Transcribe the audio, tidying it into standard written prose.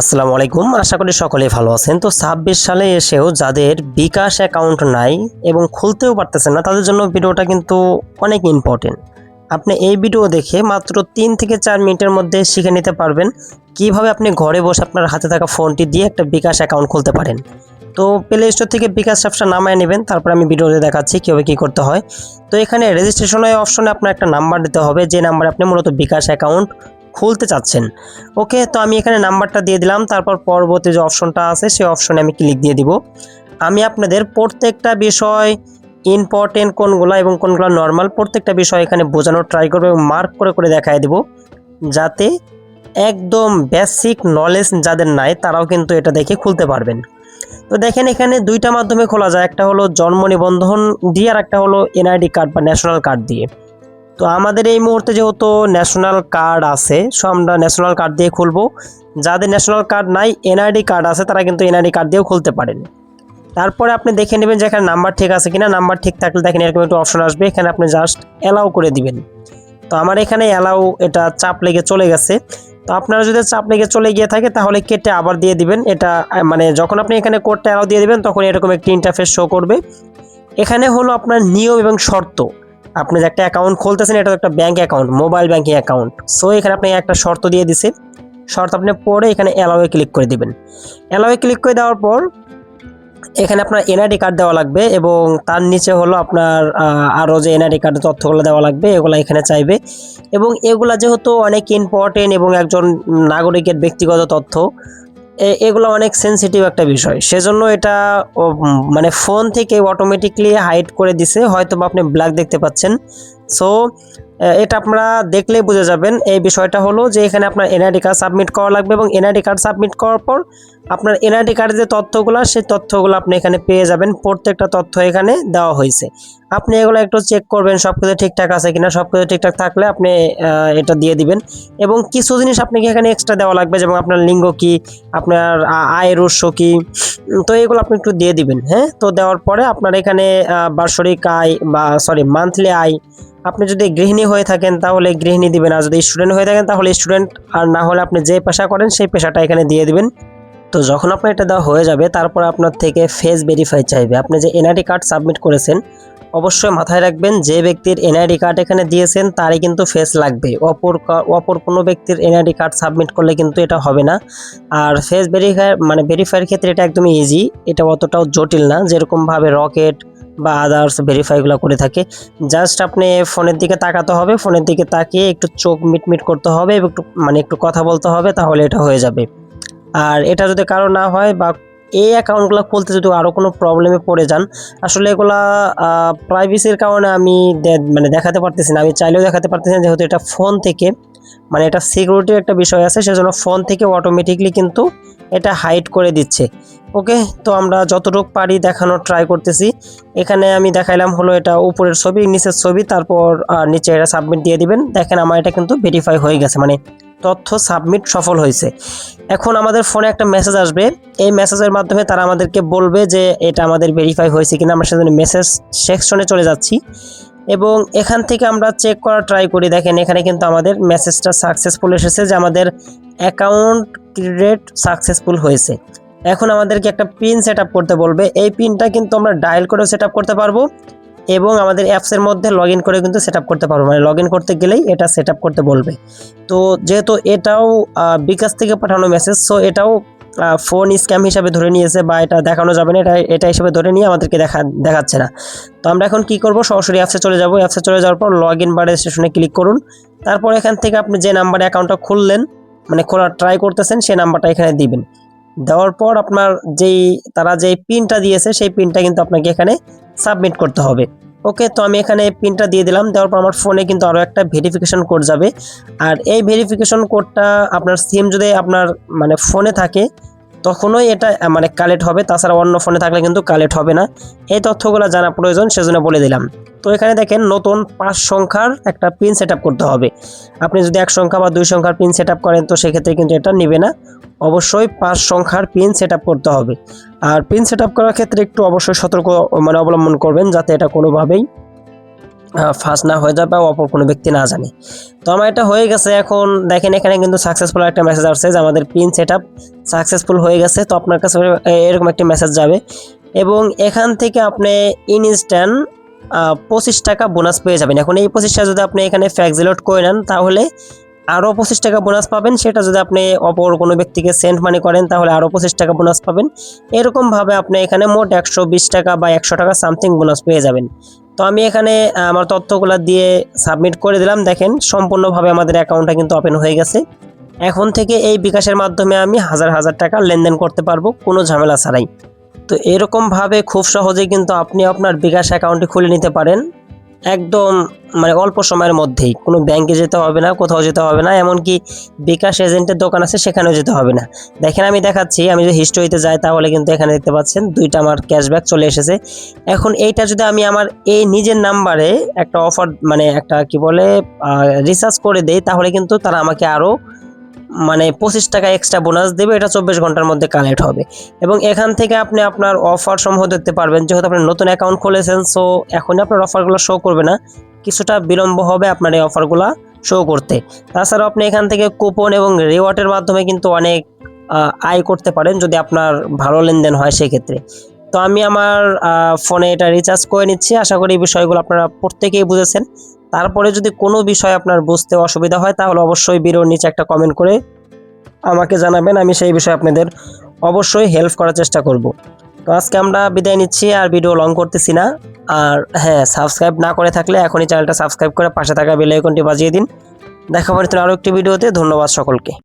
আসসালামু আলাইকুম। আশা করি সকলেই ভালো আছেন। তো ২৬ সালে এসেও যাদের বিকাশ অ্যাকাউন্ট নাই এবং খুলতেও পারতেছেন না, তাদের জন্য ভিডিওটা কিন্তু অনেক ইম্পর্টেন্ট। আপনি এই ভিডিও দেখে মাত্র ৩ থেকে ৪ মিনিটের মধ্যে শিখে নিতে পারবেন কিভাবে আপনি ঘরে বসে আপনার হাতে থাকা ফোনটি দিয়ে একটা বিকাশ অ্যাকাউন্ট খুলতে পারেন। তো প্লে স্টোর থেকে বিকাশ অ্যাপসটা নামায় নেবেন, তারপর আমি ভিডিওতে দেখাচ্ছি কীভাবে কী করতে হয়। তো এখানে রেজিস্ট্রেশনের অপশনে আপনার একটা নাম্বার দিতে হবে, যে নাম্বারে আপনি মূলত বিকাশ অ্যাকাউন্ট খুলতে চাচ্ছেন। ওকে, তো আমি এখানে নাম্বারটা দিয়ে দিলাম, তারপর পরবর্তী যে অপশনটা আছে সেই অপশনে আমি ক্লিক দিয়ে দিব। আমি আপনাদের প্রত্যেকটা বিষয় ইম্পর্টেন্ট কোনগুলো এবং কোনগুলো নর্মাল প্রত্যেকটা বিষয় এখানে বোঝানোর ট্রাই করবো এবং মার্ক করে করে দেখায় দেব, যাতে একদম বেসিক নলেজ যাদের নাই তারাও কিন্তু এটা দেখে খুলতে পারবেন। তো দেখেন এখানে দুইটা মাধ্যমে খোলা যায়, একটা হলো জন্ম নিবন্ধন দিয়ে আর একটা হলো এনআইডি কার্ড বা ন্যাশনাল কার্ড দিয়ে। তো আমাদের এই মুহূর্তে যেহেতু ন্যাশনাল কার্ড আছে, সো আমরা ন্যাশনাল কার্ড দিয়ে খুলবো। যাদের ন্যাশনাল কার্ড নাই, এনআইডি কার্ড আছে, তারা কিন্তু এনআইডি কার্ড দিয়েও খুলতে পারেন। তারপরে আপনি দেখে নেবেন যে এখানে নাম্বার ঠিক আছে কিনা। নাম্বার ঠিক থাকলে দেখেন এরকম একটা অপশন আসবে, এখানে আপনি জাস্ট অ্যালাউ করে দিবেন। তো আমার এখানে অ্যালাউ এটা চাপ লেগে চলে গেছে। তো আপনারা যদি চাপ লেগে চলে গিয়ে থাকে তাহলে কেটে আবার দিয়ে দিবেন। এটা মানে যখন আপনি এখানে কোডটা অ্যালাউ দিয়ে দিবেন তখন এরকম একটি ইন্টারফেস শো করবে। এখানে হলো আপনার নিয়ম এবং শর্ত। আপনি যে একটা অ্যাকাউন্ট খুলতেছেন, এটা একটা bank account, mobile banking account. So এখানে আপনি একটা শর্ত দিয়ে দিছে, শর্ত আপনি পড়ে এখানে অ্যালাউয়ে ক্লিক করে দিবেন। অ্যালাউয়ে ক্লিক করে দেওয়ার পর এখানে আপনার এনআইডি কার্ড দেওয়া লাগবে এবং তার নিচে হলো আপনার আরও যে এনআইডি কার্ডের তথ্যগুলো দেওয়া লাগবে এগুলো এখানে চাইবে। এবং এগুলা যেহেতু অনেক ইম্পর্টেন্ট এবং একজন নাগরিকের ব্যক্তিগত তথ্য, এগুলো অনেক সেনসিটিভ একটা বিষয়, সেজন্য এটা মানে ফোন থেকে অটোমেটিকলি হাইড করে দিছে, হয়তো বা আপনি ব্ল্যাক দেখতে পাচ্ছেন। সো এটা আপনারা দেখলেই বুঝে যাবেন। এই বিষয়টা হলো যে এখানে আপনার এনআইডি কার্ড সাবমিট করা লাগবে এবং এনআইডি কার্ড সাবমিট করার পর আপনার এনআইডি কার্ডের যে তথ্যগুলো সেই তথ্যগুলো আপনি এখানে পেয়ে যাবেন। প্রত্যেকটা তথ্য এখানে দেওয়া হয়েছে, আপনি এগুলো একটু চেক করবেন সব কিছু ঠিকঠাক আছে কিনা। সব কিছু ঠিকঠাক থাকলে আপনি এটা দিয়ে দিবেন। এবং কিছু জিনিস আপনাকে এখানে এক্সট্রা দেওয়া লাগবে, যেমন আপনার লিঙ্গ কি, আপনার আয়ের উৎস কি, তো এগুলো আপনি একটু দিয়ে দিবেন। হ্যাঁ, তো দেওয়ার পরে আপনার এখানে বার্ষিক আয় বা মান্থলি আয়, আপনি যদি গৃহিণী হয়ে থাকেন তাহলে গৃহিণী দিবেন, আর যদি স্টুডেন্ট হয়ে থাকেন তাহলে স্টুডেন্ট, আর না হলে আপনি যে পেশা করেন সেই পেশাটা এখানে দিয়ে দিবেন। তো যখন আপনার এটা দেওয়া হয়ে যাবে তারপর আপনার থেকে ফেস ভেরিফাই চাইবে। আপনি যে এনআইডি কার্ড সাবমিট করেছেন, অবশ্যই মাথায় রাখবেন যে ব্যক্তির এনআইডি কার্ড এখানে দিয়েছেন তারই কিন্তু ফেস লাগবে। অপর কোনো ব্যক্তির এনআইডি কার্ড সাবমিট করলে কিন্তু এটা হবে না। আর ফেস ভেরিফাইয়ের ক্ষেত্রে এটা একদমই ইজি, এটা অতটাও জটিল না যেরকমভাবে রকেট বা আদার্স ভেরিফাইগুলো করে থাকে। জাস্ট আপনি ফোনের দিকে তাকাতে হবে, ফোনের দিকে তাকিয়ে একটু চোখ মিটমিট করতে হবে এবং একটু কথা বলতে হবে, তাহলে এটা হয়ে যাবে। আর এটা যদি কারো না হয় বা এই অ্যাকাউন্টগুলো খুলতে যদি আরও কোনো প্রবলেমে পড়ে যান, আসলে এগুলা প্রাইভেসির কারণে আমি দেখাতে পারতেছি না, আমি চাইলেও দেখাতে পারতেছি না, যেহেতু এটা ফোন থেকে এটা সিকিউরিটির একটা বিষয় আছে, সেজন্য ফোন থেকে অটোমেটিকলি কিন্তু এটা হাইড করে দিচ্ছে। ওকে, তো আমরা যতটুকু পারি দেখানোর ট্রাই করতেছি। এখানে আমি দেখাইলাম হলো এটা উপরের ছবি, নিচের ছবি, তারপর নিচে এটা সাবমিট দিয়ে দিবেন। দেখেন আমার এটা কিন্তু ভেরিফাই হয়ে গেছে, তথ্য সাবমিট সফল হয়েছে। এখন আমাদের ফোনে একটা মেসেজ আসবে, এই মেসেজের মাধ্যমে তারা আমাদেরকে বলবে যে এটা আমাদের ভেরিফাই হয়েছে কিনা। আমরা সেজন্য মেসেজ সেকশনে চলে যাচ্ছি এবং এখান থেকে আমরা চেক করার ট্রাই করি। দেখেন এখানে কিন্তু আমাদের মেসেজটা সাকসেসফুল এসেছে যে আমাদের অ্যাকাউন্ট ক্রিয়েট সাকসেসফুল হয়েছে। এখন আমাদেরকে একটা পিন সেট আপ করতে বলবে, এই পিনটা কিন্তু আমরা ডায়াল করেও সেট আপ করতে পারবো এবং আমাদের অ্যাপসের মধ্যে লগ ইন করে কিন্তু সেট আপ করতে পারবো, লগ ইন করতে গেলেই এটা সেট আপ করতে বলবে। তো যেহেতু এটাও বিকাশ থেকে পাঠানো মেসেজ, সো এটাও ফোন স্ক্যাম হিসাবে ধরে নিয়েছে বা এটা দেখানো যাবে না, এটা হিসাবে ধরে নিয়ে আমাদেরকে দেখাচ্ছে না। তো আমরা এখন কি করব, সরাসরি অ্যাপসে চলে যাব। অ্যাপসে চলে যাওয়ার পর লগ ইন বা রেজিস্ট্রেশনে ক্লিক করুন। তারপর এখান থেকে আপনি যে নাম্বারে অ্যাকাউন্টটা খুললেন, খোলার ট্রাই করতেছেন, সেই নাম্বারটা এখানে দিবেন। দেওয়ার পর আপনার তারা যেই পিনটা দিয়েছে সেই পিনটা কিন্তু আপনাকে এখানে সাবমিট করতে হবে। ওকে, তো আমি এখানে পিনটা দিয়ে দিলাম। দেওয়ার পর আমার ফোনে কিন্তু আরও একটা ভেরিফিকেশন কোড যাবে, আর এই ভেরিফিকেশন কোডটা আপনার সিম যদি আপনার ফোনে থাকে তখনই এটা কালেক্ট হবে, তাছাড়া অন্য ফোনে থাকলে কিন্তু কালেক্ট হবে না। এই তথ্যগুলো জানা প্রয়োজন, সেজন্য বলে দিলাম। তো এখানে দেখেন নতুন 5 সংখ্যার একটা পিন সেট করতে হবে। আপনি যদি 1 সংখ্যা বা 2 সংখ্যার পিন সেট করেন তো সেক্ষেত্রে কিন্তু এটা নেবে না, অবশ্যই 5 সংখ্যার পিন সেট করতে হবে। আর পিন সেট করার ক্ষেত্রে একটু অবশ্যই সতর্ক অবলম্বন করবেন, যাতে এটা কোনোভাবেই ফাঁস না হয়ে যায় বা অপর কোনো ব্যক্তি না জানে। তো আমার এটা হয়ে গেছে। এখন দেখেন এখানে কিন্তু সাকসেসফুল একটা মেসেজ আসছে যে আমাদের পিন সেটআপ সাকসেসফুল হয়ে গেছে। তো আপনার কাছে এরকম একটা মেসেজ যাবে এবং এখান থেকে আপনি ইনস্ট্যান্ট 25 টাকা বোনাস পেয়ে যাবেন। এখন এই 25 টাকা যদি আপনি এখানে ফ্যাক্সিলোড করে নেন তাহলে আরও 25 টাকা বোনাস পাবেন। সেটা যদি আপনি অপর কোনো ব্যক্তিকে সেন্ড মানি করেন তাহলে আরও 25 টাকা বোনাস পাবেন। এরকমভাবে আপনি এখানে মোট 120 টাকা বা 100 টাকা সামথিং বোনাস পেয়ে যাবেন। তো আমি এখানে আমার তথ্যগুলো দিয়ে সাবমিট করে দিলাম। দেখেন সম্পূর্ণভাবে আমাদের অ্যাকাউন্টটা কিন্তু ওপেন হয়ে গেছে। এখন থেকে এই বিকাশের মাধ্যমে আমি হাজার হাজার টাকা লেনদেন করতে পারবো কোনো ঝামেলা ছাড়াই। তো এরকমভাবে খুব সহজেই কিন্তু আপনি আপনার বিকাশ অ্যাকাউন্টটি খুলে নিতে পারেন একদম অল্প সময়ের মধ্যেই। কোনো ব্যাংকে যেতে হবে না, কোথাও যেতে হবে না, এমনকি বিকাশ এজেন্টের দোকান আছে সেখানেও যেতে হবে না। দেখেন আমি দেখাচ্ছি, আমি যদি হিস্ট্রিতে যাই তাহলে কিন্তু এখানে দেখতে পাচ্ছেন 2টা আমার ক্যাশব্যাক চলে এসেছে। এখন এইটা যদি আমি আমার এই নিজের নাম্বারে একটা অফার একটা কি বলে রিচার্জ করে দেই তাহলে কিন্তু তারা আমাকে আরও 25 টাকা এক্সট্রা বোনাস দেবে। এটা 24 ঘন্টার মধ্যে কালেক্ট হবে এবং এখান থেকে আপনি আপনার অফার সমূহ দেখতে পারবেন। যেহেতু আপনি নতুন অ্যাকাউন্ট খুলেছেন সো এখনই আপনার অফারগুলো শো করবে না, কিছুটা বিলম্ব হবে আপনার এই অফারগুলো শো করতে। তাছাড়াও আপনি এখান থেকে কুপন এবং রিওয়ার্ডের মাধ্যমে কিন্তু অনেক আয় করতে পারেন যদি আপনার ভালো লেনদেন হয় সেক্ষেত্রে। তো আমি আমার ফোনে এটা রিচার্জ করে নিচ্ছি। আশা করি এই বিষয়গুলো আপনারা প্রত্যেকেই বুঝেছেন। তারপরে যদি কোনো বিষয় আপনার বুঝতে অসুবিধা হয় তাহলে অবশ্যই ভিডিওর নিচে একটা কমেন্ট করে আমাকে জানাবেন, আমি সেই বিষয়ে আপনাদের অবশ্যই হেল্প করার চেষ্টা করব। তো আজকে আমরা বিদায় নিচ্ছি, আর ভিডিও লং করতেছি না। আর হ্যাঁ, সাবস্ক্রাইব না করে থাকলে এখনই চ্যানেলটা সাবস্ক্রাইব করে পাশে থাকা বেল আইকনটি বাজিয়ে দিন। দেখা হবে নতুন আরও একটি ভিডিওতে। ধন্যবাদ সকলকে।